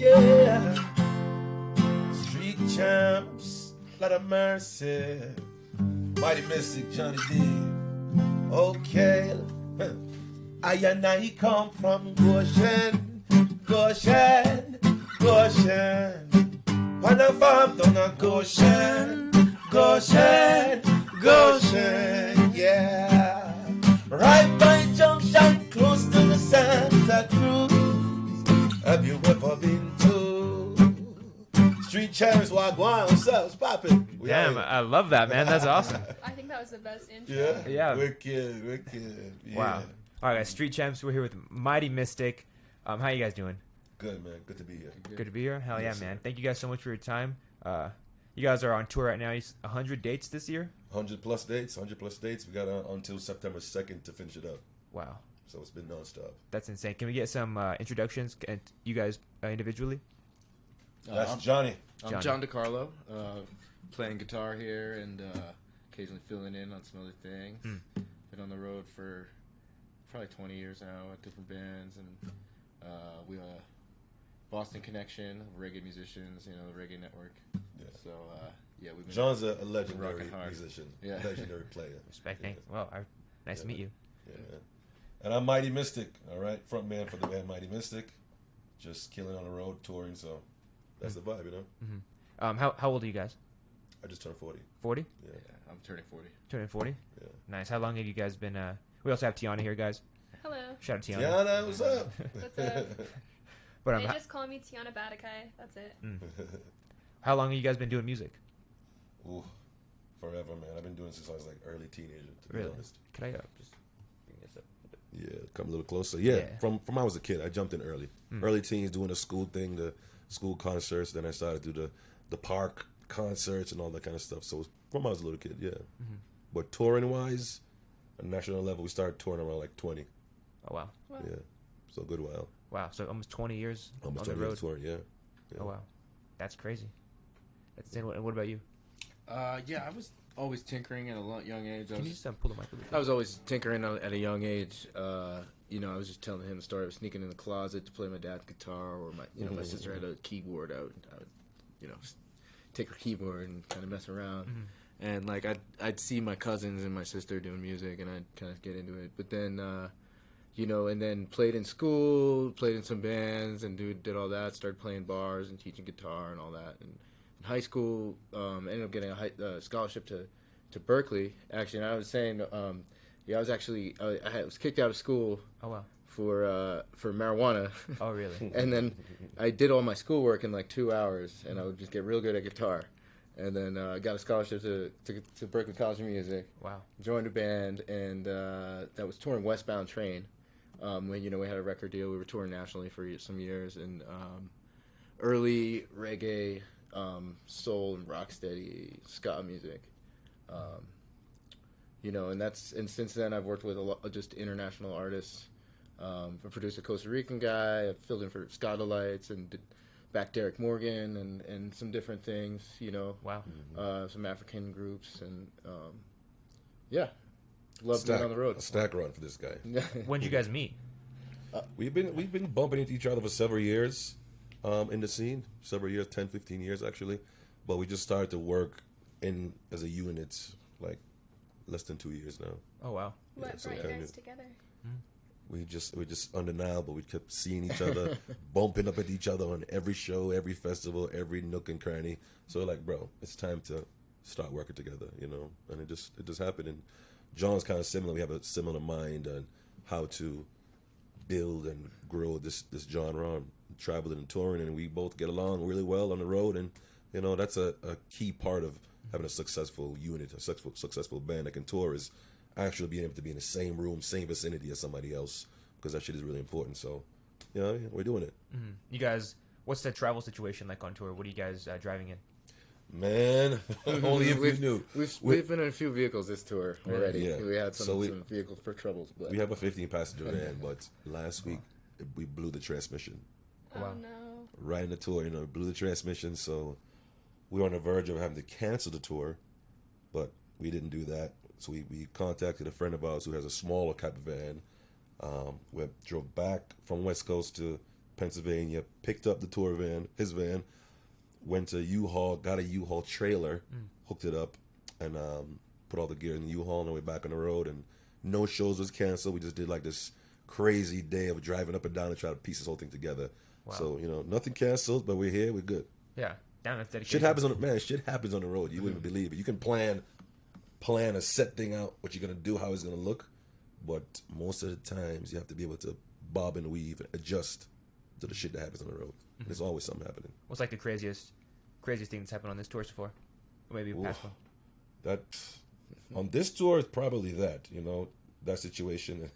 yeah. Street champs, lot of mercy. Mighty Mystic, Johnny D. Okay. I and I come from Goshen, Goshen, Goshen. On a farm down a Goshen, Goshen, Goshen, yeah. Right by Junction, close to the Santa Cruz. Have you ever been to Street Champs? Wagwan, what's up? What's poppin'? Damn, I love that, man. That's awesome. I think that was the best intro. Yeah, Yeah. wicked, wicked. Yeah. Wow. All right, guys. Street Champs. We're here with Mighty Mystic. How you guys doing? Good, man. Good to be here. Good to be here. Hell yeah, Yes, man. sir. Thank you guys so much for your time. You guys are on tour right now. 100 dates this year. 100 plus dates. We got until September 2nd to finish it up. Wow, So it's been nonstop. that's insane. Can we get some introductions? And you guys individually? That's Johnny. I'm Johnny. John DeCarlo, playing guitar here and occasionally filling in on some other things. Been on the road for probably 20 years now at different bands, and we Boston Connection, reggae musicians, you know, the Reggae Network. Yeah. So yeah, we've been John's a legendary Rocking hard. musician, Yeah. legendary player. Respect. Yeah. Thanks. Well, nice to meet you. Yeah, man. And I'm Mighty Mystic, all right? Front man for the band Mighty Mystic. Just killing on the road, touring, so that's the vibe, you know? How old are you guys? I just turned 40. 40? Yeah. I'm turning 40. Turning 40? Yeah. Nice. How long have you guys been? We also have Tiana here, guys. Hello. Shout out Tiana. Tiana, what's up? What's up? But They just call me Tiana Badakai. That's it. how long have you guys been doing music? Ooh, forever, man. I've been doing this since I was like early teenager, to Really? be honest. Can I just bring this up? Yeah, come a little closer. Yeah, Yeah. from I was a kid, I jumped in early. Early teens, doing the school thing, the school concerts. Then I started to do the park concerts and all that kind of stuff. So from I was a little kid, yeah. But touring wise, on national level, we started touring around like 20. Oh wow, Wow. Yeah, so a good while. wow. So almost 20 years Almost on the 20 road. years touring, yeah. Oh wow, that's crazy. That's insane. And what about you? Yeah, I was always tinkering at a young age. Can you just pull the mic a little bit? I was always tinkering at a young age. You know, I was just telling him the story. I was sneaking in the closet to play my dad's guitar, or my sister had a keyboard out. I would, take her keyboard and kind of mess around. And like I'd see my cousins and my sister doing music, and I'd kind of get into it. But then, and then played in school, played in some bands, and did all that. Started playing bars and teaching guitar and all that. And in high school, ended up getting a scholarship to Berkeley. Actually, and I was saying, I was kicked out of school Oh wow. for marijuana. Oh really? And then I did all my schoolwork in like 2 hours, and I would just get real good at guitar. And then I got a scholarship to Berkeley College of Music. Wow. Joined a band, and that was touring Westbound Train. When we had a record deal, we were touring nationally for some years, and early reggae, soul, and rocksteady ska music. And since then I've worked with a lot just international artists. I produced a Costa Rican guy. I filled in for Ska Delights and did back Deryk Morgan and some different things. Wow. Some African groups, and love being on the road. A stack run for this guy. When did you guys meet? We've been bumping into each other for several years in the scene. Several years, 10, 15 years actually. But we just started to work as a unit like less than 2 years now. Oh wow. What so brought you kinda- guys together? We just under now, but we kept seeing each other, bumping up at each other on every show, every festival, every nook and cranny. So we're like, bro, it's time to start working together, And it just happened. And John's kind of similar. We have a similar mind on how to build and grow this genre, and traveling and touring, and we both get along really well on the road. And that's a key part of having a successful unit, a successful band that can tour is actually being able to be in the same room, same vicinity as somebody else, because that shit is really important. So, we're doing it. You guys, what's the travel situation like on tour? What are you guys driving in? Man, only if you knew. We've been in a few vehicles this tour already. Yeah. We had some So vehicles for troubles. But We have a 15-passenger van, but last week we blew the transmission. Wow. Oh no. Right in the tour, blew the transmission, so we were on the verge of having to cancel the tour, but we didn't do that. So we contacted a friend of ours who has a smaller type of van. We drove back from West Coast to Pennsylvania, picked up the tour van, his van, went to U-Haul, got a U-Haul trailer, hooked it up, and put all the gear in the U-Haul, and then we're back on the road, and no shows was canceled. We just did like this crazy day of driving up and down and trying to piece this whole thing together. Wow. So, you know, nothing canceled, but we're here, we're good. Yeah. Damn, that's dedication. Shit happens on the road. You wouldn't believe it. You can plan a set thing out, what you're going to do, how it's going to look, but most of the times you have to be able to bob and weave and adjust to the shit that happens on the road. There's always something happening. What's like the craziest thing that's happened on this tour so far? Or maybe a past one? That on this tour is probably that, you know, that situation.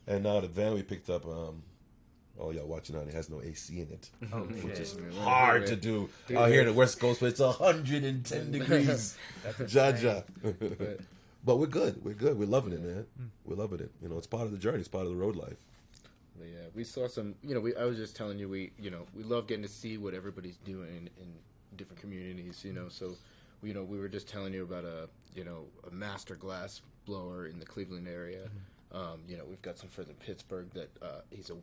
And now the van we picked up, all y'all watching on, it has no AC in it. Oh, Which shit. is hard to do out here in the West Coast where it's 110 degrees. Jaja. But we're good. We're loving it, man. We're loving it. You know, it's part of the journey. It's part of the road life. But yeah, we saw some. You know, I was just telling you, we love getting to see what everybody's doing in different communities. You know, so we were just telling you about a master glass blower in the Cleveland area. You know, we've got some friends in Pittsburgh that he's a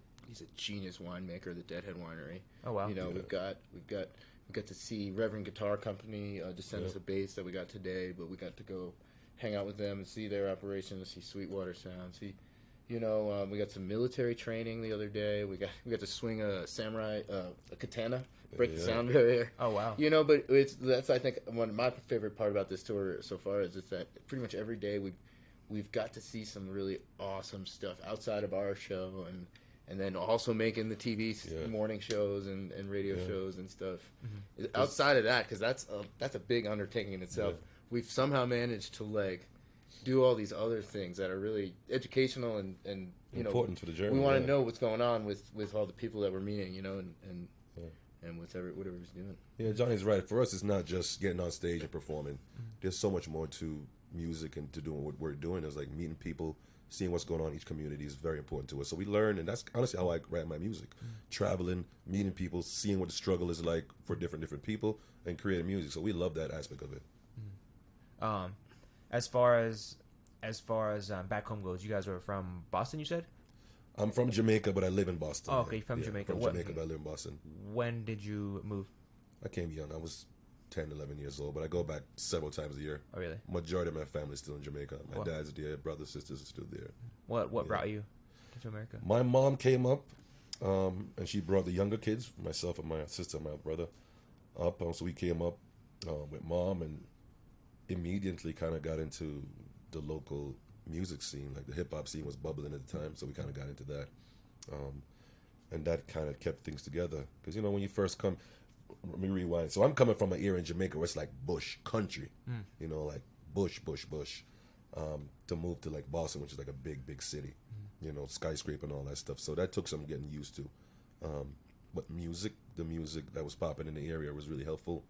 genius winemaker, the Deadhand Winery. Oh wow. You know, we got to see Reverend Guitar Company just send us a bass that we got today, but we got to go hang out with them and see their operation, to see Sweetwater Sound, we got some military training the other day. We got to swing a samurai, a katana, break the sound barrier. Oh wow. You know, but that's I think one of my favorite part about this tour so far is that pretty much every day we've got to see some really awesome stuff outside of our show, and then also making the TV morning shows and radio shows and stuff. Outside of that, because that's a big undertaking in itself. We've somehow managed to do all these other things that are really educational and important for the journey. We want to know what's going on with all the people that we're meeting, and with whatever's doing. Yeah, Johnny's right. For us, it's not just getting on stage and performing. There's so much more to music and to doing what we're doing. It's like meeting people, seeing what's going on in each community is very important to us. So we learn, and that's honestly how I write my music. Traveling, meeting people, seeing what the struggle is like for different people, and creating music. So we love that aspect of it. As far as back home goes, you guys are from Boston, you said? I'm from Jamaica, but I live in Boston. Oh, okay, from Jamaica. From Jamaica, but I live in Boston. When did you move? I came young. I was 10, 11 years old, but I go back several times a year. Oh, really? Majority of my family is still in Jamaica. My dad's there, brothers, sisters are still there. What brought you to America? My mom came up, and she brought the younger kids, myself and my sister and my brother, up. So we came up with mom and immediately kind of got into the local music scene. Like the hip-hop scene was bubbling at the time, so we kind of got into that. And that kind of kept things together. Because, when you first come... Let me rewind. So I'm coming from an era in Jamaica where it's like bush country, like bush. To move to like Boston, which is like a big city, skyscraper and all that stuff. So that took some getting used to. But the music that was popping in the area was really helpful.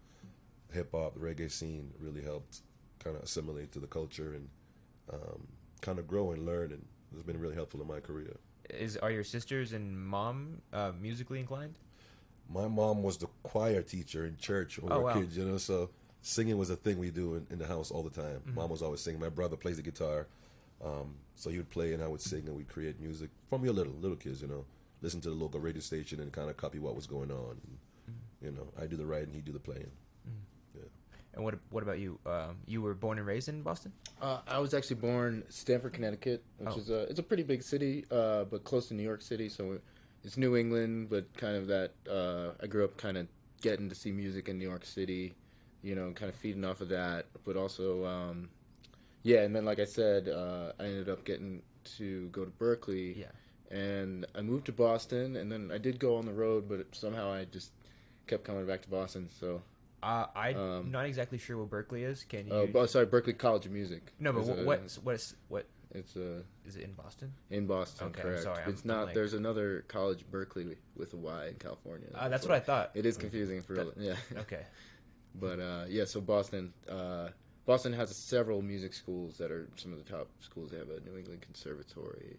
Hip hop, the reggae scene really helped kind of assimilate to the culture and kind of grow and learn. And it's been really helpful in my career. Are your sisters and mom musically inclined? My mom was the choir teacher in church when we were kids, so singing was a thing we do in the house all the time. Mom was always singing. My brother plays the guitar, so he would play and I would sing and we'd create music from your little kids, listen to the local radio station and kind of copy what was going on. And, I do the writing, he do the playing. Yeah. And what about you? You were born and raised in Boston? I was actually born Stamford, Connecticut, which is it's a pretty big city, but close to New York City, so it's New England, but kind of that, I grew up kind of getting to see music in New York City, kind of feeding off of that, but also, and then like I said, I ended up getting to go to Berkeley, and I moved to Boston, and then I did go on the road, but somehow I just kept coming back to Boston, so. I'm not exactly sure what Berkeley is. Can you? Oh, sorry, Berkeley College of Music. No, but what? It's Is it in Boston? In Boston, okay, correct. I'm sorry. It's not. There's another college, Berkeley, with a Y in California. That's what I thought. It is confusing for real. Yeah. Okay. But so Boston has several music schools that are some of the top schools. They have a New England Conservatory.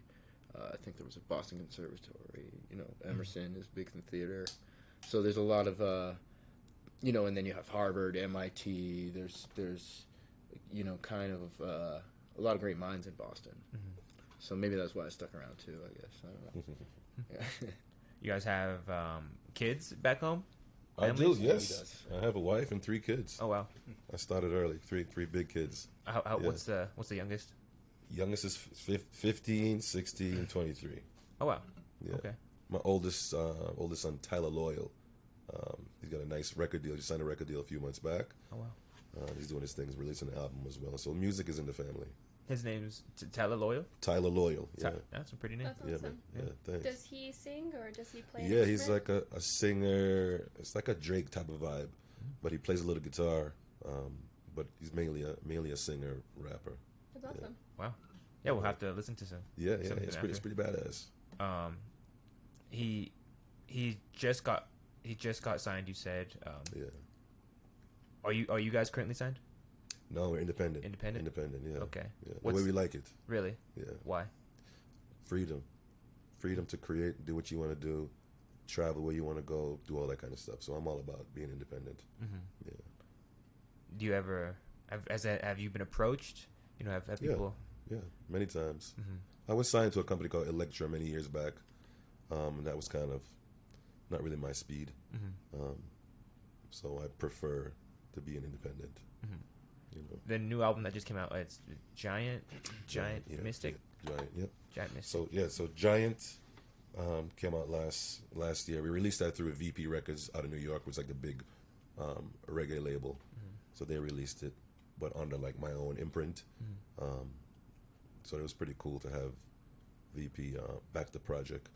I think there was a Boston Conservatory. Emerson is big in theater. So there's a lot of and then you have Harvard, MIT. There's kind of a lot of great minds in Boston. So maybe that's why I stuck around too, I guess. I don't know. You guys have kids back home? I do, Families? yes. I have a wife and 3 kids. Oh wow. I started early. Three big kids. How Yeah. what's the youngest? Youngest is 15, 16, 23. Oh wow. Yeah. Okay. My oldest son, Tyler Loyal. He's got a nice record deal. He signed a record deal a few months back. Oh wow. He's doing his things, releasing an album as well. So music is in the family. His name's Tyler Loyal. Tyler Loyal. Yeah. That's a pretty name. That's Yeah, awesome. man. Yeah, thanks. Does he sing or does he play? an Yeah, he's instrument? like a singer. It's like a Drake type of vibe, but he plays a little guitar. But he's mainly a singer rapper. That's awesome. Wow. Yeah, we'll have to listen to some. Yeah, something it's after. pretty badass. He just got signed. You said. Yeah. Are you guys currently signed? No, we're independent. Independent? Independent. Yeah. Okay. Yeah. The What's- way we like it. Really? Yeah. Why? Freedom to create, do what you want to do, travel where you want to go, do all that kind of stuff. So I'm all about being independent. Mm-hmm. Yeah. Do you ever have you been approached? Have Yeah. people? Yeah, many times. Mm-hmm. I was signed to a company called Electra many years back. And that was kind of not really my speed. Mm-hmm. So I prefer to be an independent. Mm-hmm. You know. The new album that just came out, it's Giant Yeah, Mystic. yeah, Giant. Yep. Giant Mystic. So Giant came out last year. We released that through VP Records out of New York, which was like the big reggae label. Mm-hmm. So they released it, but under like my own imprint. Mm-hmm. So it was pretty cool to have VP back the project.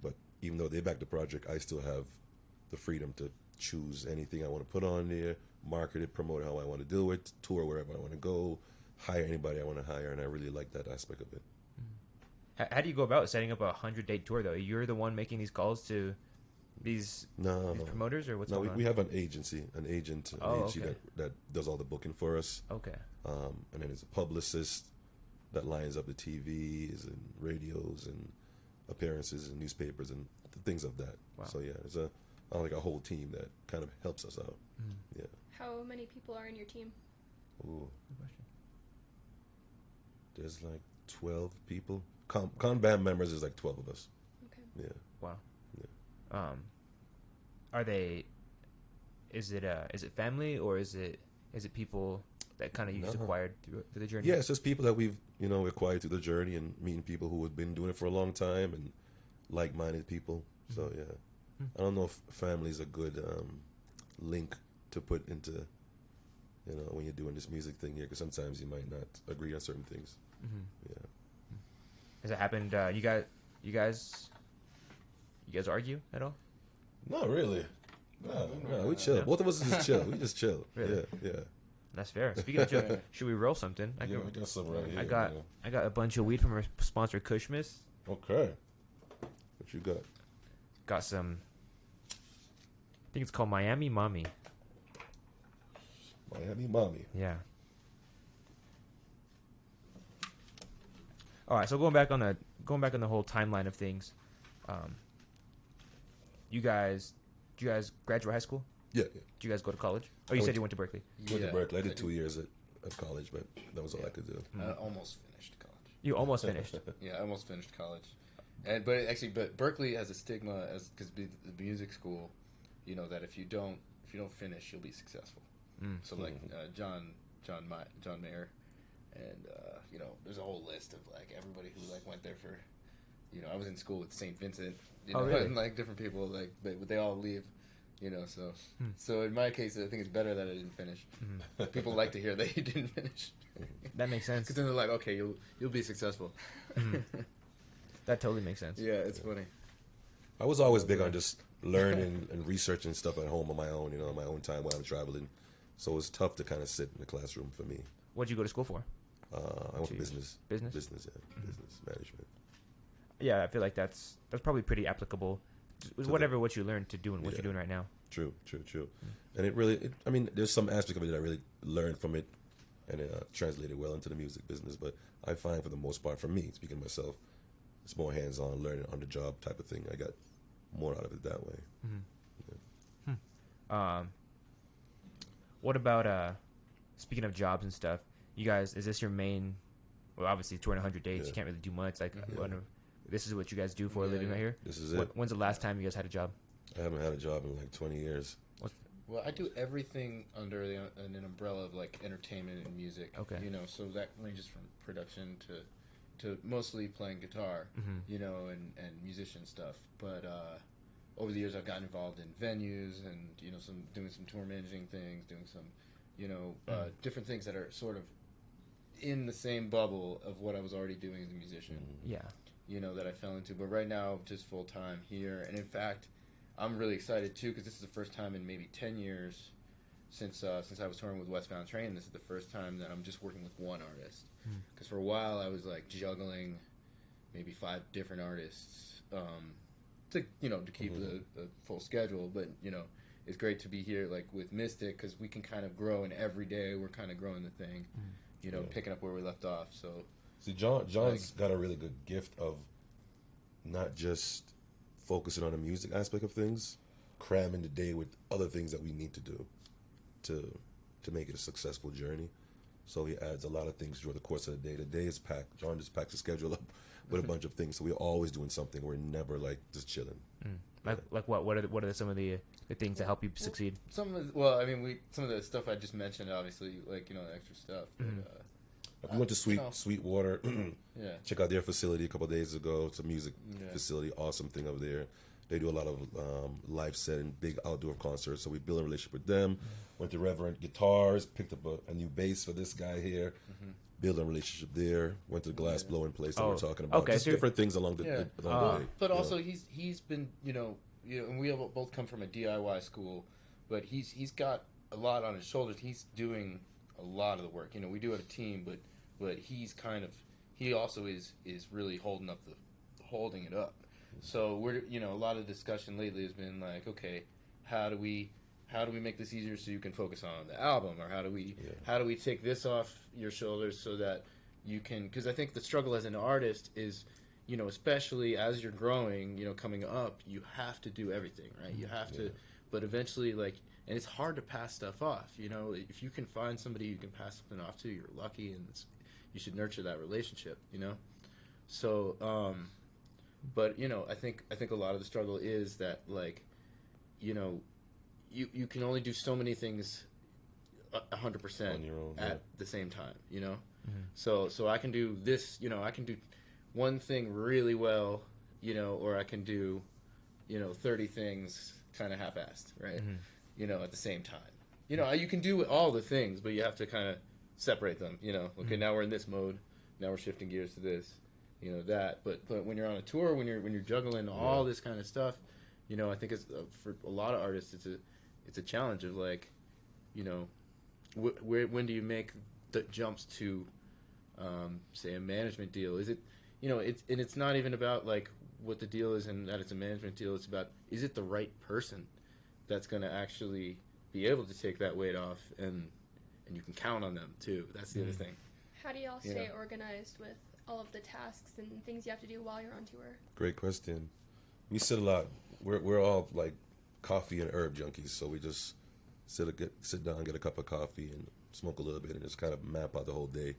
But even though they back the project, I still have the freedom to choose anything I want to put on there, market it, promote it how I want to do it, tour wherever I want to go, hire anybody I want to hire, and I really like that aspect of it. How do you go about setting up a 100-day tour though? You're the one making these calls to these No, promoters, or what's no, going on? we have an agency Okay. that does all the booking for us. Okay. And then there's a publicist that lines up the TVs and radios and appearances and newspapers and things of that. Wow. So yeah, there's like a whole team that kind of helps us out. Mm-hmm. Yeah. How many people are in your team? Ooh, Good question. there's like 12 people. Con band members is like 12 of us. Okay. Yeah. Wow. Yeah. Are they? Is it family, or is it people that kind of you just No. acquired through the journey? Yeah, it's just people that we've acquired through the journey and meeting people who have been doing it for a long time and like-minded people. So yeah, I don't know if family is a good link to put into when you're doing this music thing here, because sometimes you might not agree on certain things. Mm-hmm. Yeah. Has it happened? You guys argue at all? Not really. No, we chill. Yeah. Both of us just chill. We just chill. Really? Yeah. That's fair. Speaking of chill, should we roll something? I got some right here. I got a bunch of weed from our sponsor Kushmas. Okay. What you got? Got some. I think it's called Miami Mommy. Miami Mommy. Yeah. All right. So going back on the whole timeline of things, do you guys graduate high school? Yeah. Did you guys go to college? Oh, you said you went to Berkeley. Went to Berkeley. I did 2 years at college, but that was all I could do. I almost finished college. You almost finished. Yeah, I almost finished college, but Berkeley has a stigma because the music school, that if you don't finish, you'll be successful. Mm. So like John Mayer, and there's a whole list of like everybody who like went there for, I was in school with St. Vincent, really? and like different people but they all leave. So in my case, I think it's better that I didn't finish. Mm-hmm. People like to hear that you didn't finish. That makes sense. Because then they're like, okay, you'll be successful. That totally makes sense. Yeah, it's funny. I was always big on just learning and researching stuff at home on my own, on my own time while I'm traveling. So it was tough to kind of sit in the classroom for me. What'd you go to school for? I went for business. Business? Business, yeah. Business management. Yeah, I feel like that's probably pretty applicable. What you learned to do and what you're doing right now. True. And it really, there's some aspect of it that I really learned from it and it translated well into the music business. But I find for the most part, for me, speaking of myself, it's more hands-on, learning on the job type of thing. I got more out of it that way. Mm-hmm. Yeah. What about, speaking of jobs and stuff, you guys, is this your main, well, obviously touring 100 days, you can't really do much. Like, this is what you guys do for a living right here? This is it. When's the last time you guys had a job? I haven't had a job in like 20 years. Well, I do everything under an umbrella of like entertainment and music. Okay. You know, so that ranges from production to mostly playing guitar, you know, and musician stuff. But over the years, I've gotten involved in venues and, you know, doing some tour managing things, doing some, you know, different things that are sort of in the same bubble of what I was already doing as a musician. Yeah. You know, that I fell into. But right now, just full time here. And in fact, I'm really excited too because this is the first time in maybe 10 years since I was touring with Westbound Train. This is the first time that I'm just working with one artist. Because for a while I was like juggling maybe 5 different artists to keep the full schedule. But you know, it's great to be here like with Mystic because we can kind of grow, and every day we're kind of growing the thing. You know, picking up where we left off. So see, John's got a really good gift of not just focusing on the music aspect of things, cramming the day with other things that we need to do to make it a successful journey. So he adds a lot of things through the course of the day. The day is packed. John just packs the schedule up with a bunch of things. So we're always doing something. We're never like just chilling. Like what? What are some of the things that help you succeed? some of the stuff I just mentioned, obviously, like, you know, extra stuff. But, we went to Sweetwater. yeah. Check out their facility a couple of days ago. It's a music facility, awesome thing over there. They do a lot of live set and big outdoor concerts. So we built a relationship with them. Went to Reverend Guitars, picked up a new bass for this guy here. Built a relationship there. Went to the glass blowing place that we're talking about. Okay, Just so different things along the way. But also he's been, you know, and we both come from a DIY school, but he's got a lot on his shoulders. He's doing a lot of the work. You know, we do have a team, but he's kind of, he also is really holding it up. So we're, you know, a lot of discussion lately has been like, okay, how do we make this easier so you can focus on the album, or how do we take this off your shoulders so that you can, because I think the struggle as an artist is, you know, especially as you're growing, you know, coming up, you have to do everything, right? You have to, but eventually, like, and it's hard to pass stuff off, you know. If you can find somebody you can pass something off to, you're lucky, and you should nurture that relationship, you know. So, but you know, I think a lot of the struggle is that, like, you know, you can only do so many things 100% on your own at the same time, you know. So I can do this, you know, I can do one thing really well, you know, or I can do, you know, 30 things kind of half-assed, right? You know, at the same time. You know, you can do all the things, but you have to kind of separate them, you know. Okay, now we're in this mode. Now we're shifting gears to this, you know, that. But when you're on a tour, when you're juggling all this kind of stuff, you know, I think it's for a lot of artists, it's a challenge of, like, you know, when do you make the jumps to, say, a management deal? Is it, you know, it's not even about, like, what the deal is and that it's a management deal. It's about, is it the right person that's going to actually be able to take that weight off, and you can count on them too. That's the other thing. How do y'all stay organized with all of the tasks and things you have to do while you're on tour? Great question. We sit a lot. We're all like coffee and herb junkies, so we just sit down, get a cup of coffee, and smoke a little bit, and just kind of map out the whole day,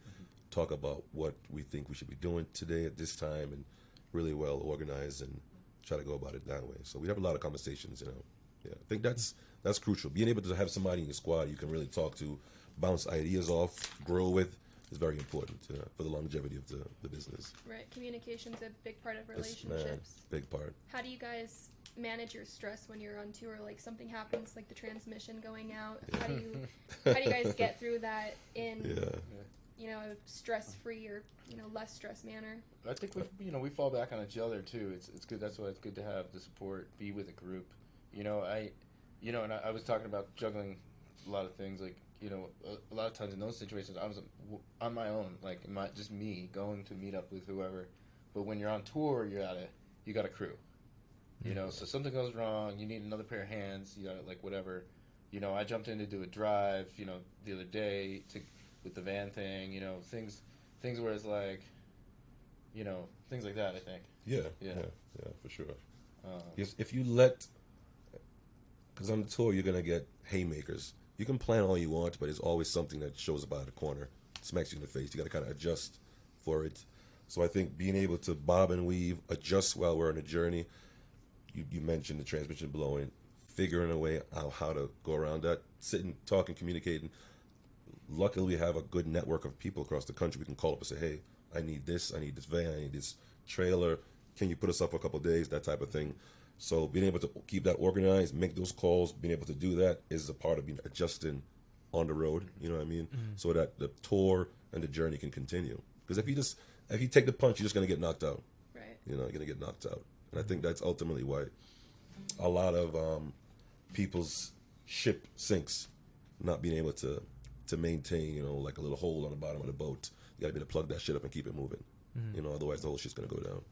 talk about what we think we should be doing today at this time, and really well organized, and try to go about it that way. So we have a lot of conversations, you know. Yeah, I think that's crucial. Being able to have somebody in your squad you can really talk to, bounce ideas off, grow with, is very important for the longevity of the business. Right, communication's a big part of It's, relationships. big part. How do you guys manage your stress when you're on tour? Like, something happens, like the transmission going out. How do you guys get through that in you know, a stress-free or, you know, less stress manner? I think we fall back on each other too. It's good. That's why it's good to have the support, be with a group. You know, and I was talking about juggling a lot of things. Like, you know, a lot of times in those situations, I was on my own, like just me going to meet up with whoever. But when you're on tour, you got a crew. You know, so something goes wrong, you need another pair of hands. You got, like, whatever. You know, I jumped in to do a drive, you know, the other day with the van thing. You know, things where it's like, you know, things like that. I think. Yeah, for sure. If you let, because on the tour you're gonna get haymakers. You can plan all you want, but there's always something that shows up out of the corner, smacks you in the face. You got to kind of adjust for it. So I think being able to bob and weave, adjust while we're on a journey. You mentioned the transmission blowing, figuring a way out how to go around that, sitting, talking, communicating. Luckily, we have a good network of people across the country. We can call up and say, hey, I need this van, I need this trailer. Can you put us up for a couple of days? That type of thing. So being able to keep that organized, make those calls, being able to do that is a part of being adjusting on the road. You know what I mean? So that the tour and the journey can continue. Because if you take the punch, you're just going to get knocked out. Right. You know, you're going to get knocked out. And I think that's ultimately why a lot of people's ship sinks, not being able to maintain, you know, like a little hole on the bottom of the boat. You got to be able to plug that shit up and keep it moving. You know, otherwise the whole shit's going to go down.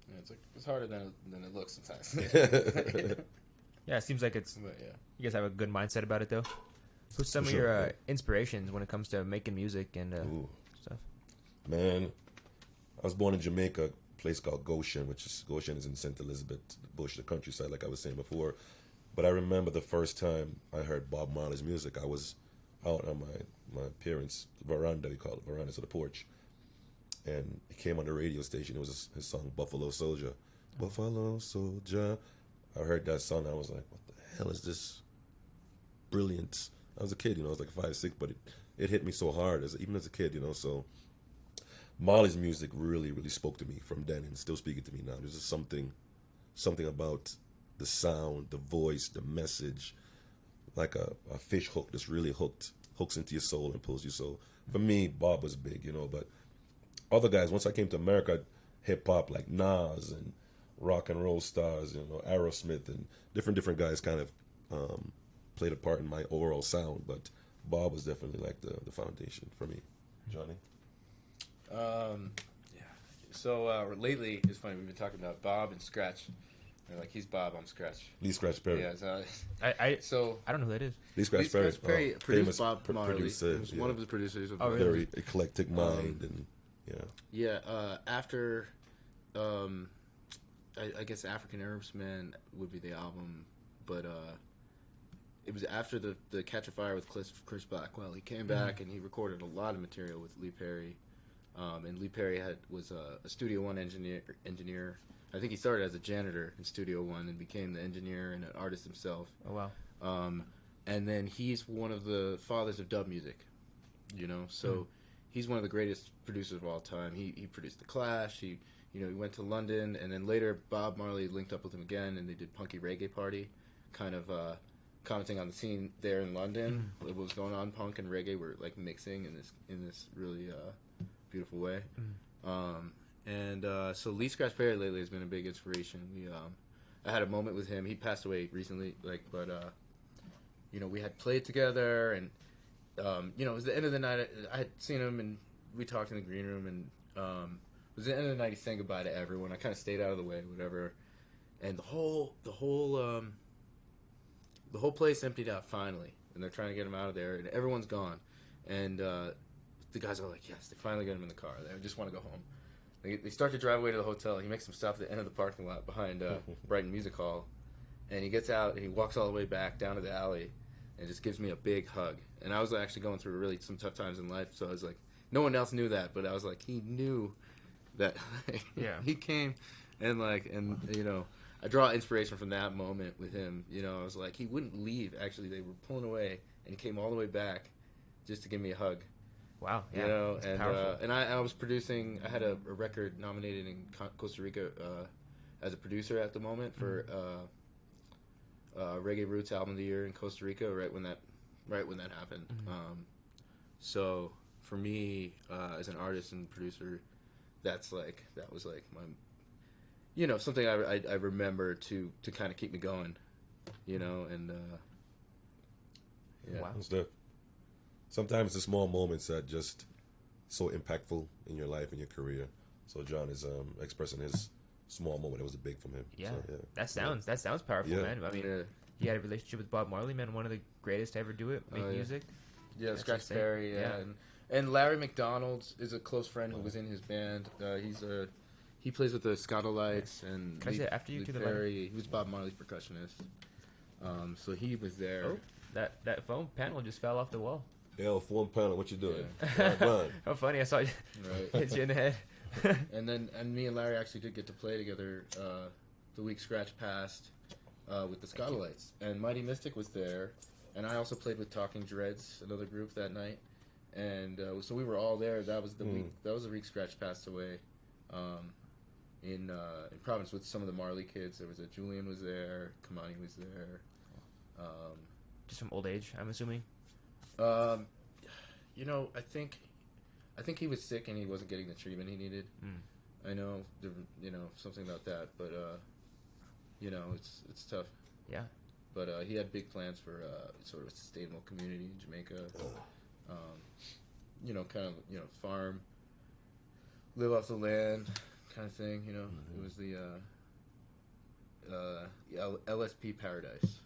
Yeah, it's harder than it looks sometimes. Yeah, it seems like it's. But yeah. You guys have a good mindset about it, though. Who's some For of sure, your yeah. inspirations when it comes to making music and stuff? Man, I was born in Jamaica, a place called Goshen is in St. Elizabeth, Bush, the countryside, like I was saying before. But I remember the first time I heard Bob Marley's music. I was out on my parents' veranda, we call it veranda, so the porch. And it came on the radio station. It was his song, Buffalo Soldier. Buffalo Soldier. I heard that song. I was like, what the hell is this? Brilliant. I was a kid, you know, I was like 5, 6, but it hit me so hard, even as a kid, you know. So Marley's music really, really spoke to me from then and still speaking to me now. There's just something about the sound, the voice, the message, like a fish hook that's really hooks into your soul and pulls you. So for me, Bob was big, you know, but other guys, once I came to America, hip hop like Nas and rock and roll stars, you know, Aerosmith and different guys kind of played a part in my overall sound. But Bob was definitely like the foundation for me. Johnny? Yeah. So lately, it's funny, we've been talking about Bob and Scratch. They're like, he's Bob, I'm Scratch. Lee Scratch Perry. Yeah, so I don't know who that is. Lee Scratch Perry. Produced Famous Bob Marley. producer, He was one of the producers of really? Very eclectic mind and Yeah, after, I guess African Arabsman would be the album, but it was after the Catch a Fire with Chris Blackwell. He came back and he recorded a lot of material with Lee Perry, and Lee Perry was a Studio One engineer. I think he started as a janitor in Studio One and became the engineer and an artist himself. Oh wow! And then he's one of the fathers of dub music, you know. So he's one of the greatest producers of all time. He produced The Clash. He went to London, and then later Bob Marley linked up with him again, and they did Punky Reggae Party, kind of commenting on the scene there in London. What was going on, punk and reggae were like mixing in this really beautiful way. So Lee Scratch Perry lately has been a big inspiration. I had a moment with him. He passed away recently, but we had played together, and it was the end of the night. I had seen him, and we talked in the green room, and it was the end of the night. He sang goodbye to everyone. I kind of stayed out of the way, whatever. And the whole place emptied out finally, and they're trying to get him out of there, and everyone's gone. And the guys are like, yes, they finally get him in the car. They just want to go home. They start to drive away to the hotel. He makes them stop at the end of the parking lot behind Brighton Music Hall. And he gets out, and he walks all the way back down to the alley and just gives me a big hug. And I was actually going through really some tough times in life, so I was like, no one else knew that, but I was like, he knew that. Yeah. He came, and I draw inspiration from that moment with him. I was like, he wouldn't leave. Actually, they were pulling away, and he came all the way back just to give me a hug. Wow. Yeah. And powerful. and I was producing. I had a record nominated in Costa Rica as a producer at the moment for Reggae Roots Album of the Year in Costa Rica. Right when that happened. So for me, as an artist and producer, that was like my, something I remember to kind of keep me going, and yeah. Wow. It's the sometimes the small moments that just so impactful in your life and your career. So John is expressing his small moment. It was big from him. Yeah. So, That sounds powerful, Yeah. man. I mean, he had a relationship with Bob Marley, man. One of the greatest to ever do it, make music. Yeah, That's Scratch insane. Perry. Yeah. And Larry McDonald is a close friend who was in his band. He plays with the Scotolites and Can I say after you Lee to the Perry. He was Bob Marley's percussionist. So he was there. Oh, that foam panel just fell off the wall. L form panel, what you doing? Yeah. Run. How funny! I saw you Right. hit you in the head. And me and Larry actually did get to play together the week Scratch passed with the Scotalites. And Mighty Mystic was there. And I also played with Talking Dreads, another group that night. And so we were all there. That was the week. That was the week Scratch passed away. In Providence with some of the Marley kids. There was Julian was there. Kamani was there. Just from old age, I'm assuming. You know, I think he was sick and he wasn't getting the treatment he needed. I know, you know, something about that, but you know, it's tough. Yeah. But he had big plans for sort of a sustainable community in Jamaica. You know, kind of, you know, farm, live off the land, kind of thing. You know, it was the LSP Paradise.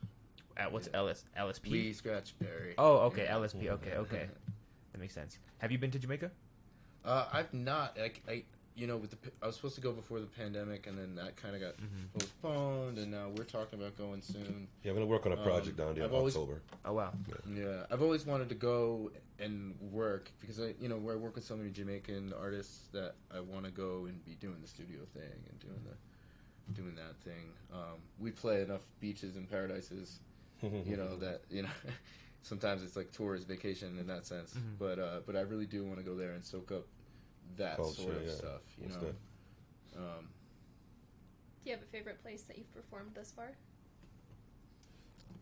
What's LSP? Lee Scratch Perry. Oh, okay, LSP. Okay. That makes sense. Have you been to Jamaica? I've not. I you know, I was supposed to go before the pandemic, and then that kind of got postponed, and now we're talking about going soon. Yeah, I'm gonna work on a project down there in October. Oh wow. Yeah, I've always wanted to go and work because I work with so many Jamaican artists that I want to go and be doing the studio thing and doing that thing. We play enough beaches and paradises, you know, that sometimes it's like tourist vacation in that sense. But I really do want to go there and soak up that culture, sort of stuff. You What's know. that? Do you have a favorite place that you've performed thus far?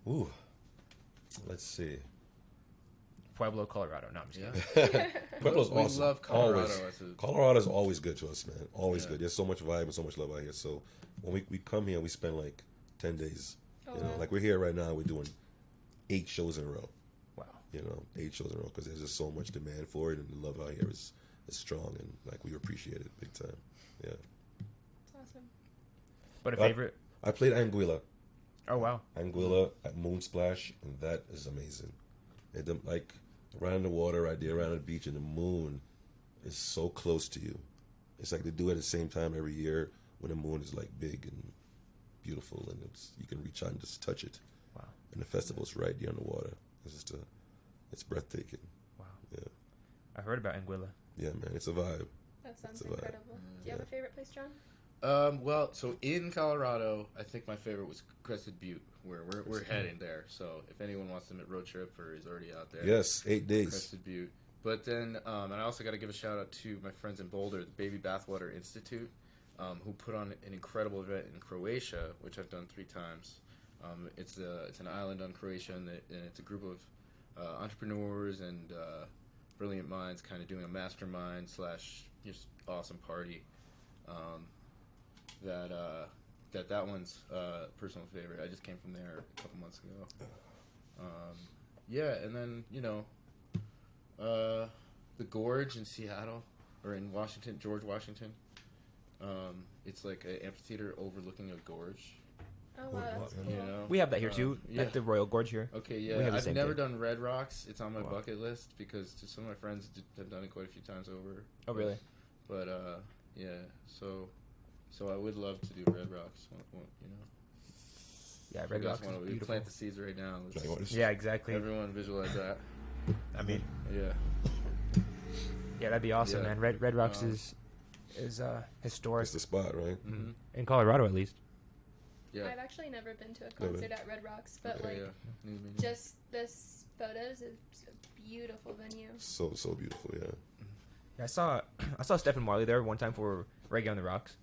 Ooh, let's see. Pueblo, Colorado. No, I'm just Yeah. kidding. Pueblo's we awesome. love Colorado. Always. Colorado's always good to us, man. Always Yeah. good. There's so much vibe and so much love out here. So when we come here, we spend like 10 days. Oh, You know, wow. like we're here right now. We're doing 8 shows in a row. Wow. You know, 8 shows in a row because there's just so much demand for it, and the love out here is strong, and like we appreciate it big time. Yeah. That's awesome. But a I- favorite? I played Anguilla. Oh wow. Anguilla at Moonsplash, and that is amazing. And them, like right in the water, right there, around the beach, and the moon is so close to you. It's like they do it at the same time every year when the moon is like big and beautiful, and you can reach out and just touch it. Wow. And the festival's right there on the water. It's just it's breathtaking. Wow. Yeah. I heard about Anguilla. Yeah, man, it's a vibe. That sounds It's a vibe. incredible. Do you have a favorite place, John? Well, so in Colorado, I think my favorite was Crested Butte, where we're heading there. So if anyone wants to road trip or is already out there, Yes, 8 days. Crested Butte. But then, and I also got to give a shout out to my friends in Boulder, the Baby Bathwater Institute, who put on an incredible event in Croatia, which I've done 3 times. It's an island on Croatia, and it's a group of entrepreneurs and brilliant minds, kind of doing a mastermind / just awesome party. That one's personal favorite. I just came from there a couple months ago. Yeah, and then the Gorge in Seattle or in Washington, George Washington. It's like an amphitheater overlooking a gorge. Oh wow, that's cool. You know, We have that here too. yeah. At the Royal Gorge here. Okay, We have yeah. the I've same never thing. done Red Rocks. It's on my Wow. bucket list because some of my friends have done it quite a few times over. Oh really? But yeah. So I would love to do Red Rocks. You know, Yeah, you Red guys Rocks is want to beautiful. plant the seeds right now. Let's- Yeah, exactly. Everyone visualize that. I mean, Yeah. yeah, that'd be awesome, Yeah. man. Red Rocks is historic It's the spot, right? Mm-hmm. in Colorado, at least. Yeah. I've actually never been to a Never. concert at Red Rocks, but Okay, like yeah. Me neither. just this photos, it's a beautiful venue. So beautiful, yeah. Yeah, I saw Stephen Marley there one time for Reggae on the Rocks.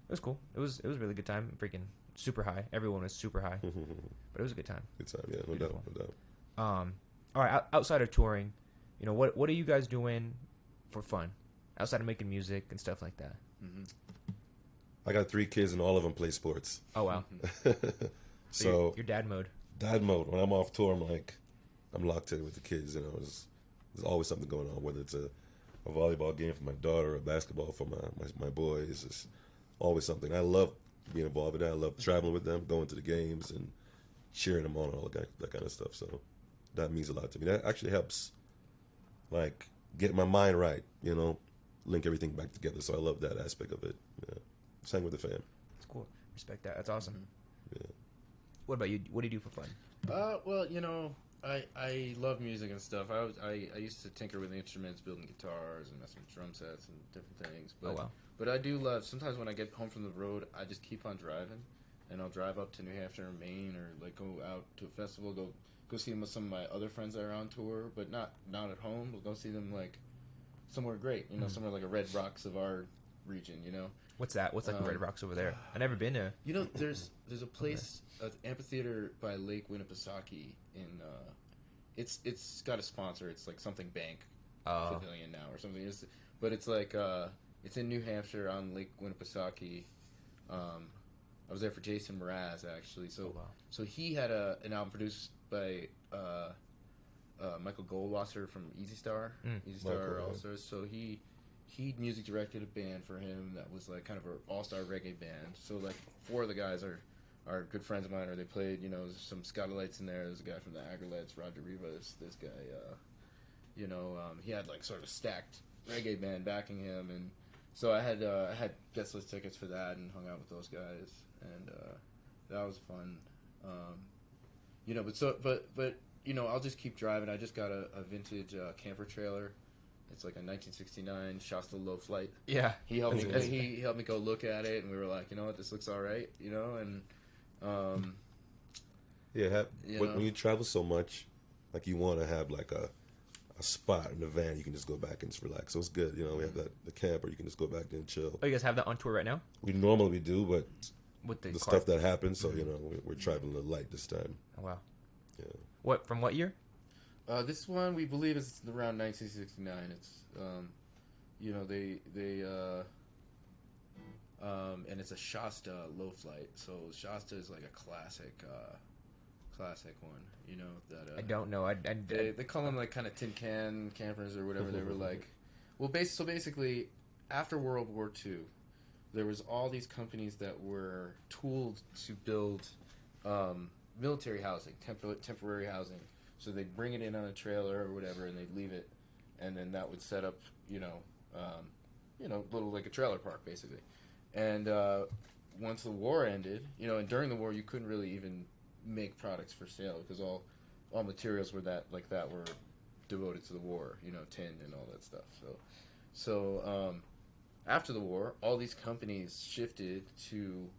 It was cool. It was a really good time. Freaking super high. Everyone was super high, but it was a good time. Good time, yeah, no Beautiful. doubt, no doubt. All right, outside of touring, what are you guys doing for fun outside of making music and stuff like that? Mm-hmm. I got 3 kids and all of them play sports. Oh wow. So your dad mode. dad mode. When I'm off tour, I'm locked in with the kids. There's always something going on. Whether it's a volleyball game for my daughter, or a basketball for my boys, it's always something. I love being involved in that. I love traveling with them, going to the games, and cheering them on, and all that kind of stuff. So that means a lot to me. That actually helps, like, get my mind right. Link everything back together. So I love that aspect of it. Yeah. Same with the fam. It's cool. Respect that. That's awesome. Yeah. What about you? What do you do for fun? Well, I love music and stuff. I used to tinker with instruments, building guitars and messing with drum sets and different things. But, Oh, wow. But I do love, sometimes when I get home from the road, I just keep on driving. And I'll drive up to New Hampshire or Maine, or like go out to a festival, go see some of my other friends that are on tour, but not at home. We'll go see them like somewhere great, you know, somewhere like a Red Rocks of our region, you know. What's that? What's like the Red Rocks over there? I've never been there. You know, there's a place, an amphitheater by Lake Winnipesaukee in. It's got a sponsor. It's like something bank pavilion now or something. But it's like it's in New Hampshire on Lake Winnipesaukee. I was there for Jason Mraz actually. So so he had an album produced by Michael Goldwasser from Easy Star. Easy Star Michael, All Stars. So he music directed a band for him that was like kind of an all-star reggae band. So like 4 of the guys are good friends of mine, or they played, you know, there's some Scottolites in there. There's a guy from the Agrolets, Roger Rivas. This guy, you know, he had like sort of stacked reggae band backing him, and so I had guest list tickets for that and hung out with those guys, and that was fun. You know, but you know, I'll just keep driving. I just got a vintage camper trailer. It's like a 1969 Shasta Low Flight. Yeah, he helped me. He helped me go look at it, and we were like, you know what, this looks all right, you know, and. When you travel so much, like you want to have like a spot in the van you can just go back and just relax. So it's good, you know. We have the camper, you can just go back there and chill. Oh, you guys have that on tour right now? We normally do, but with the stuff that happens, so you know, we're traveling a light this time. Oh wow! Yeah. From what year? This one we believe is around 1969. It's you know, they and it's a Shasta low flight. So Shasta is like a classic one, you know, that I don't know. they call them like kind of tin can campers or whatever. They were like, well, basically after World War II, there was all these companies that were tooled to build military housing, temporary housing. So they'd bring it in on a trailer or whatever, and they'd leave it, and then that would set up, you know, little like a trailer park basically. And once the war ended, you know, and during the war, you couldn't really even make products for sale because all materials were were devoted to the war, you know, tin and all that stuff. So after the war, all these companies shifted to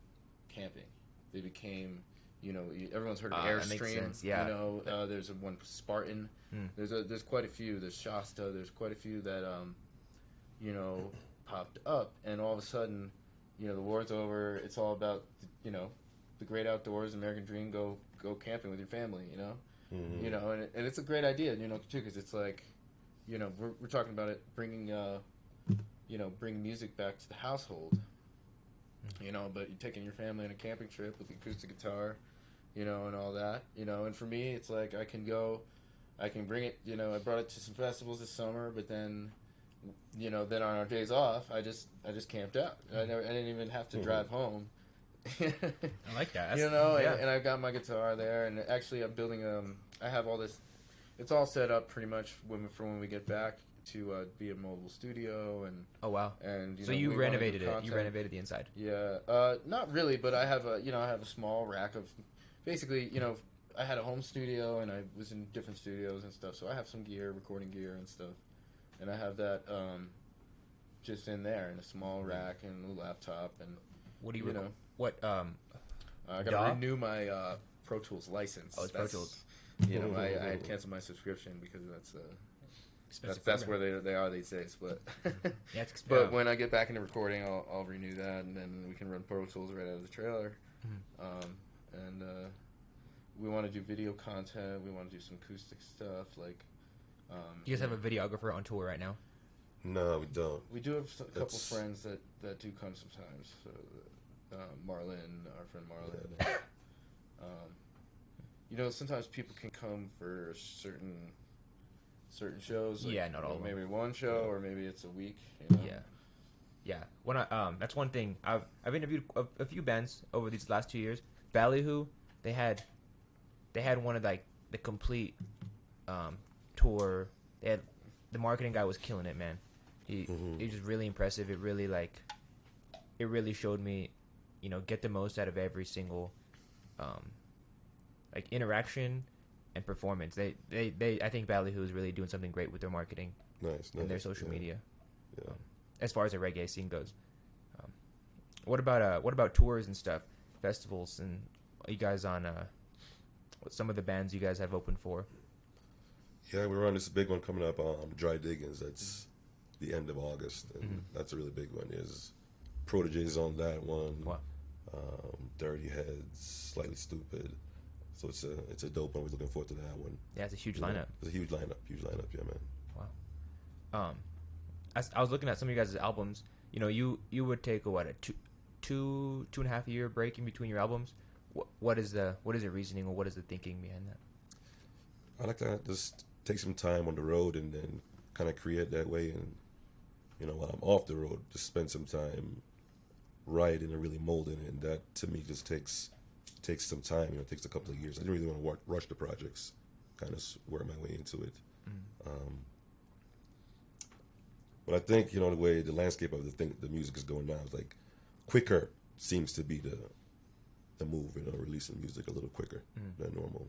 camping. They became, you know, everyone's heard of Airstream. Yeah. You know, there's one Spartan. There's quite a few. There's Shasta. There's quite a few that you know, popped up, and all of a sudden, you know, the war's over. It's all about, you know, the great outdoors, American dream. Go camping with your family. You know, you know, and it's a great idea. You know, too, because it's like, you know, we're talking about it bringing, you know, bring music back to the household. You know, but you're taking your family on a camping trip with the acoustic guitar, you know, and all that. You know, and for me, it's like I can bring it. You know, I brought it to some festivals this summer, but then. You know, then on our days off, I just camped out. I didn't even have to drive home. I like that. You know, and I've got my guitar there, and actually I'm building I have all this. It's all set up pretty much for when we get back to be a mobile studio and. Oh wow! And so you renovated it. You renovated the inside. Yeah, not really, but I have a small rack of, basically, you know, I had a home studio and I was in different studios and stuff, so I have some gear, recording gear and stuff. And I have that just in there in a small rack and a laptop and. What do you know? What I got to renew my Pro Tools license. Oh, it's Pro Tools. You know, I had canceled my subscription because that's where they are these days. But yeah, it's but when I get back into recording, I'll renew that, and then we can run Pro Tools right out of the trailer. And we want to do video content. We want to do some acoustic stuff like. You guys have a videographer on tour right now? No, we don't. We do have a couple friends that do come sometimes. So, Marlon, our friend Marlon. Yeah. You know, sometimes people can come for certain shows. Like, yeah, not all. Maybe one show, or maybe it's a week. You know? Yeah. When that's one thing. I've interviewed a few bands over these last 2 years. Ballyhoo, they had one of like the complete tour. They had the marketing guy was killing it, man. He was just really impressive. It really showed me, you know, get the most out of every single like interaction and performance. They I think Ballyhoo is really doing something great with their marketing Nice. and their social media. Yeah. As far as the reggae scene goes. What about tours and stuff, festivals, and are you guys on what some of the bands you guys have opened for? Yeah, we're on this big one coming up, Dry Diggins. That's the end of August, and that's a really big one. There's Proteges on that one. Wow. Dirty Heads, Slightly Stupid. So it's a dope one. We're looking forward to that one. Yeah, it's a huge lineup. It's a huge lineup. Yeah, man. Wow. I was looking at some of you guys' albums. You know, you would take a two and a half year break in between your albums. What is the reasoning, or what is the thinking behind that? I like to just take some time on the road and then kind of create that way. And, you know, while I'm off the road, just spend some time writing and really molding it. And that, to me, just takes some time. You know, it takes a couple of years. I didn't really want to rush the projects, kind of work my way into it. But I think, you know, the way the landscape of the music is going now is like quicker seems to be the move, you know, releasing music a little quicker than normal.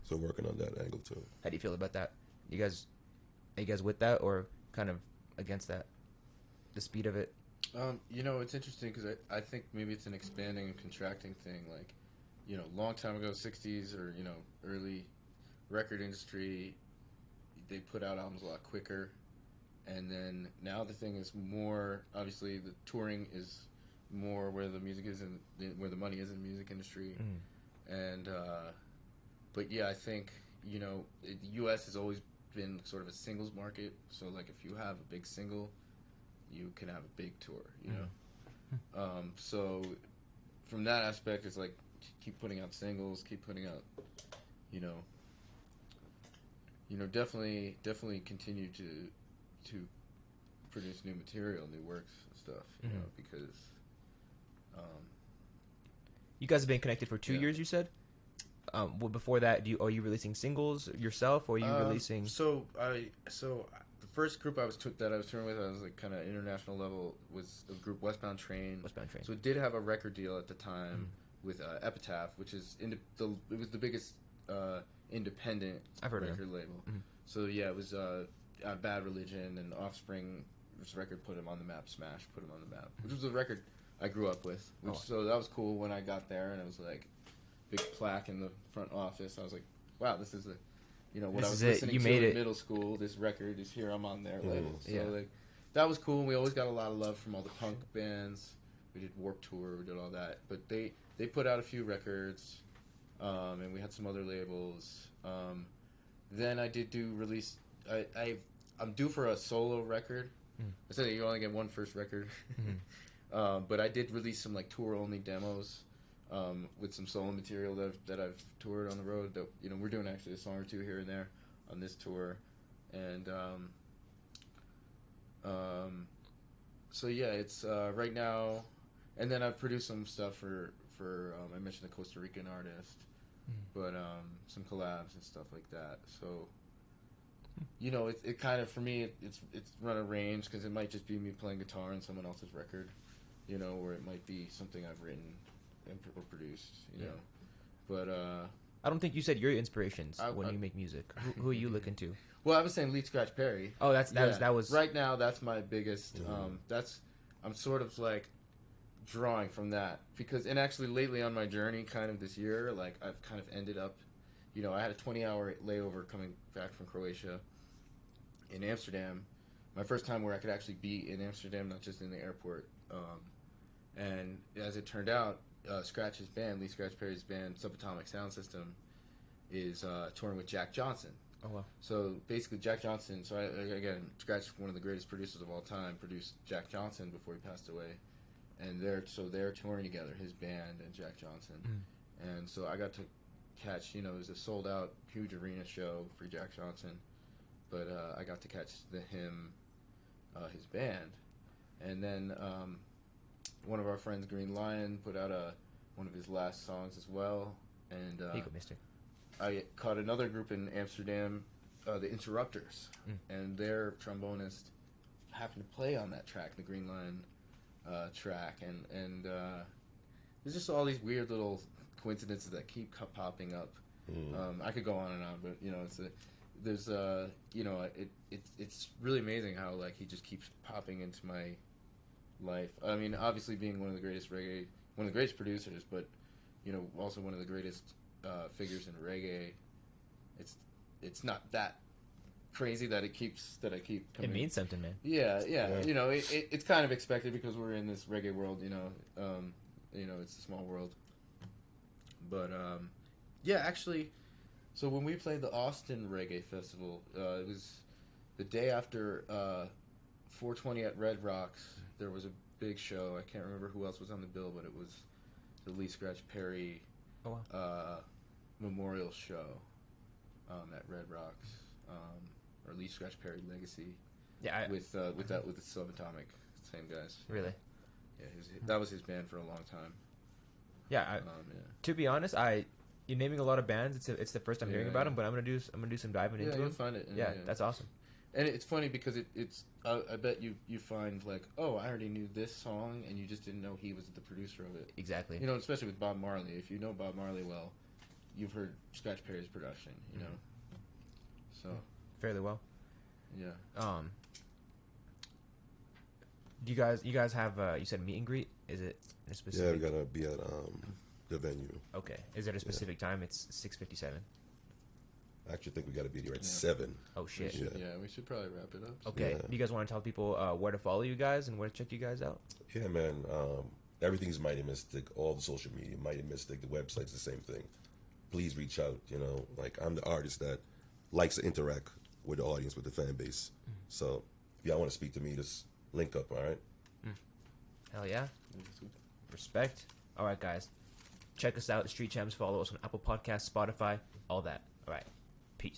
So working on that angle too. How do you feel about that? Are you guys with that, or kind of against that? The speed of it? You know, it's interesting because I think maybe it's an expanding and contracting thing. Like, you know, long time ago, 60s or, you know, early record industry, they put out albums a lot quicker. And then now the thing is more, obviously the touring is more where the music is and where the money is in the music industry. And, but yeah, I think, you know, the U.S. has always been sort of a singles market. So, like, if you have a big single, you can have a big tour, you know? So from that aspect, it's like, keep putting out singles, keep putting out, you know, definitely continue to produce new material, new works and stuff, you know, because you guys have been connected for 2 years, you said? Well, before that, are you releasing singles yourself, or are you releasing? So the first group that I was touring with, I was like kind of international level, was a group Westbound Train. So it did have a record deal at the time with Epitaph, which is it was the biggest independent record label. So yeah, it was Bad Religion and Offspring. This record put him on the map. Smash put him on the map, which was a record I grew up with. So that was cool when I got there, and it was like big plaque in the front office. I was like, wow, this is what I was listening to in middle school. This record is here. I'm on their label. So like that was cool. And we always got a lot of love from all the punk bands. We did Warped Tour. We did all that. But they put out a few records, and we had some other labels. Then I did release. I'm due for a solo record. I said you only get one first record, but I did release some like tour only demos with some solo material that I've toured on the road. That we're doing actually a song or two here and there on this tour, and so yeah, it's right now. And then I've produced some stuff for I mentioned a Costa Rican artist, but some collabs and stuff like that. So. It kind of, for me, it's run a range, because it might just be me playing guitar on someone else's record, or it might be something I've written and produced, know. But I don't think you said your inspirations when you make music. Who are you looking to? Well, I was saying Lead Scratch Perry. Oh, that was right now. That's my biggest. I'm sort of like drawing from that, and actually lately on my journey, kind of this year, like I've kind of ended up. I had a 20-hour layover coming back from Croatia in Amsterdam. My first time where I could actually be in Amsterdam, not just in the airport. And as it turned out, Scratch's band, Lee Scratch Perry's band, Subatomic Sound System, is touring with Jack Johnson. Oh, wow. So basically Jack Johnson, again, Scratch, one of the greatest producers of all time, produced Jack Johnson before he passed away. And they're touring together, his band and Jack Johnson. And so I got to catch, it was a sold out huge arena show for Jack Johnson, but I got to catch his band, and then one of our friends, Green Lion, put out one of his last songs as well, and here you go, mister. I caught another group in Amsterdam, the Interrupters, and their trombonist happened to play on that track, the Green Lion track, and there's just all these weird little coincidences that keep popping up, I could go on and on, but it's really amazing how like he just keeps popping into my life. I mean, obviously being one of the greatest producers, but also one of the greatest figures in reggae. It's not that crazy that I keep coming. It means something, man. Yeah. It's kind of expected because we're in this reggae world. It's a small world. But actually, so when we played the Austin Reggae Festival, it was the day after 420 at Red Rocks. There was a big show. I can't remember who else was on the bill, but it was the Lee Scratch Perry memorial show at Red Rocks, or Lee Scratch Perry Legacy. Yeah, with the Subatomic, same guys. Really? Yeah, that was his band for a long time. Yeah, to be honest, you're naming a lot of bands. It's the first time hearing about them, but I'm gonna do some diving into you'll them. Find it. Yeah, that's awesome. And it's funny because it's I bet you find like, oh, I already knew this song, and you just didn't know he was the producer of it. Exactly. Especially with Bob Marley. If you know Bob Marley well, you've heard Scratch Perry's production. So fairly well. Yeah. Do you guys have you said meet and greet? Is it a specific? Yeah, we're gonna be at the venue. Okay. Is it a specific time? It's 6:57. I actually think we got to be there at 7. Oh shit. Yeah, we should probably wrap it up. Okay. Yeah. Do you guys want to tell people where to follow you guys and where to check you guys out? Yeah, man. Everything's Mighty Mystic. All the social media, Mighty Mystic. The website's the same thing. Please reach out. Like I'm the artist that likes to interact with the audience, with the fan base. So if y'all want to speak to me, just link up. All right. Hell yeah. Respect. All right, guys. Check us out. Street Champs. Follow us on Apple Podcasts, Spotify, all that. All right.